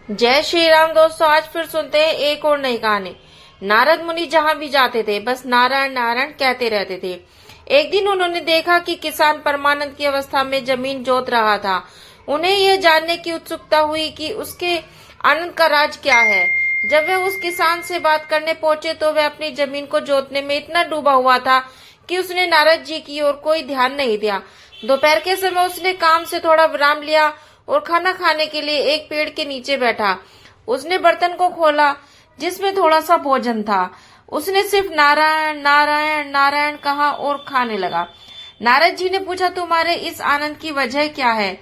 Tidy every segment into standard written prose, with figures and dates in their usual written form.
जय श्री राम दोस्तों। आज फिर सुनते हैं एक और नई कहानी। नारद मुनि जहाँ भी जाते थे बस नारायण नारायण कहते रहते थे। एक दिन उन्होंने देखा कि किसान परमानंद की अवस्था में जमीन जोत रहा था। उन्हें यह जानने की उत्सुकता हुई कि उसके आनंद का राज क्या है। जब वे उस किसान से बात करने पहुंचे तो वह अपनी जमीन को जोतने में इतना डूबा हुआ था कि उसने नारद जी की ओर कोई ध्यान नहीं दिया। दोपहर के समय उसने काम से थोड़ा विराम लिया और खाना खाने के लिए एक पेड़ के नीचे बैठा। उसने बर्तन को खोला जिसमें थोड़ा सा भोजन था। उसने सिर्फ नारायण नारायण नारायण कहा और खाने लगा। नारद जी ने पूछा, तुम्हारे इस आनंद की वजह क्या है?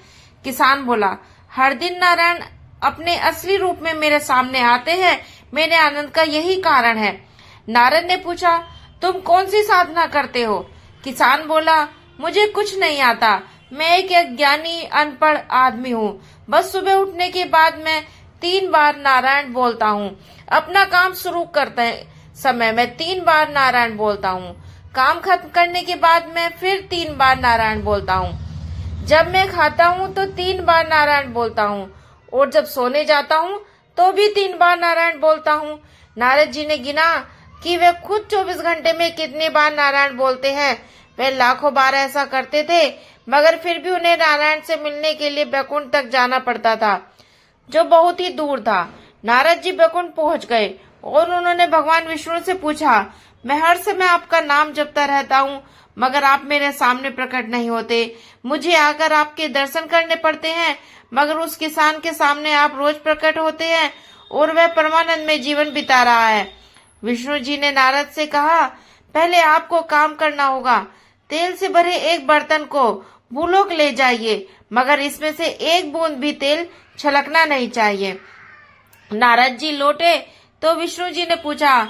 किसान बोला, हर दिन नारायण अपने असली रूप में मेरे सामने आते हैं। मेरे आनंद का यही कारण है। नारद ने पूछा, तुम कौन सी साधना करते हो? किसान बोला, मुझे कुछ नहीं आता। मैं एक अज्ञानी अनपढ़ आदमी हूँ। बस सुबह उठने के बाद मैं 3 बार नारायण बोलता हूँ। अपना काम शुरू करते समय मैं 3 बार नारायण बोलता हूँ। काम खत्म करने के बाद मैं फिर 3 बार नारायण बोलता हूँ। जब मैं खाता हूँ तो 3 बार नारायण बोलता हूँ और जब सोने जाता हूँ तो भी 3 बार नारायण बोलता हूँ। नारद जी ने गिना कि वे खुद 24 घंटे में कितने बार नारायण बोलते हैं। वे लाखों बार ऐसा करते थे, मगर फिर भी उन्हें नारायण से मिलने के लिए बैकुंठ तक जाना पड़ता था, जो बहुत ही दूर था। नारद जी बैकुंठ पहुंच गए और उन्होंने भगवान विष्णु से पूछा, मैं हर समय आपका नाम जपता रहता हूँ, मगर आप मेरे सामने प्रकट नहीं होते। मुझे आकर आपके दर्शन करने पड़ते हैं, मगर उस किसान के सामने आप रोज प्रकट होते हैं और वह परमानंद में जीवन बिता रहा है। विष्णु जी ने नारद से कहा, पहले आपको काम करना होगा। तेल से भरे एक बर्तन को भूलोक ले जाइए, मगर इसमें से एक बूंद भी तेल छलकना नहीं चाहिए। नारद जी लौटे तो विष्णु जी ने पूछा,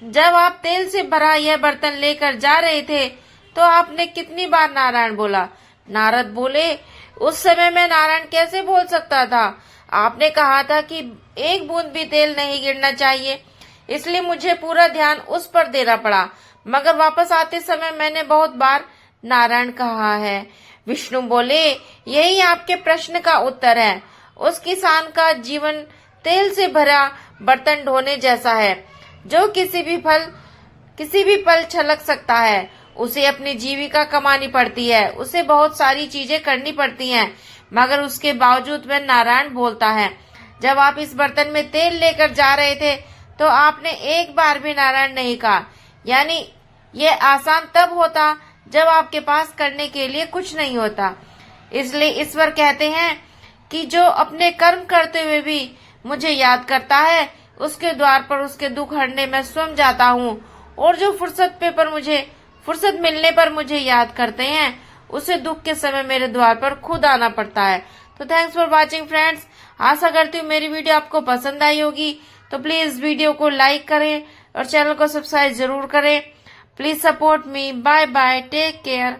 जब आप तेल से भरा यह बर्तन लेकर जा रहे थे तो आपने कितनी बार नारायण बोला? नारद बोले, उस समय मैं नारायण कैसे बोल सकता था? आपने कहा था कि एक बूंद भी तेल नहीं गिरना चाहिए, इसलिए मुझे पूरा ध्यान उस पर देना पड़ा, मगर वापस आते समय मैंने बहुत बार नारायण कहा है। विष्णु बोले, यही आपके प्रश्न का उत्तर है। उस किसान का जीवन तेल से भरा बर्तन ढोने जैसा है, जो किसी भी पल छलक सकता है। उसे अपनी जीविका कमानी पड़ती है, उसे बहुत सारी चीजें करनी पड़ती हैं, मगर उसके बावजूद वह नारायण बोलता है। जब आप इस बर्तन में तेल लेकर जा रहे थे तो आपने एक बार भी नारायण नहीं कहा। यानी यह आसान तब होता जब आपके पास करने के लिए कुछ नहीं होता। इसलिए ईश्वर कहते हैं कि जो अपने कर्म करते हुए भी मुझे याद करता है, उसके द्वार पर उसके दुख हरने में स्वयं जाता हूँ, और जो फुर्सत मिलने पर मुझे याद करते हैं, उसे दुख के समय मेरे द्वार पर खुद आना पड़ता है। तो थैंक्स फॉर वॉचिंग फ्रेंड्स। आशा करती हूँ मेरी वीडियो आपको पसंद आई होगी। तो प्लीज वीडियो को लाइक करें और चैनल को सब्सक्राइब जरूर करें। Please support me. Bye bye, take care.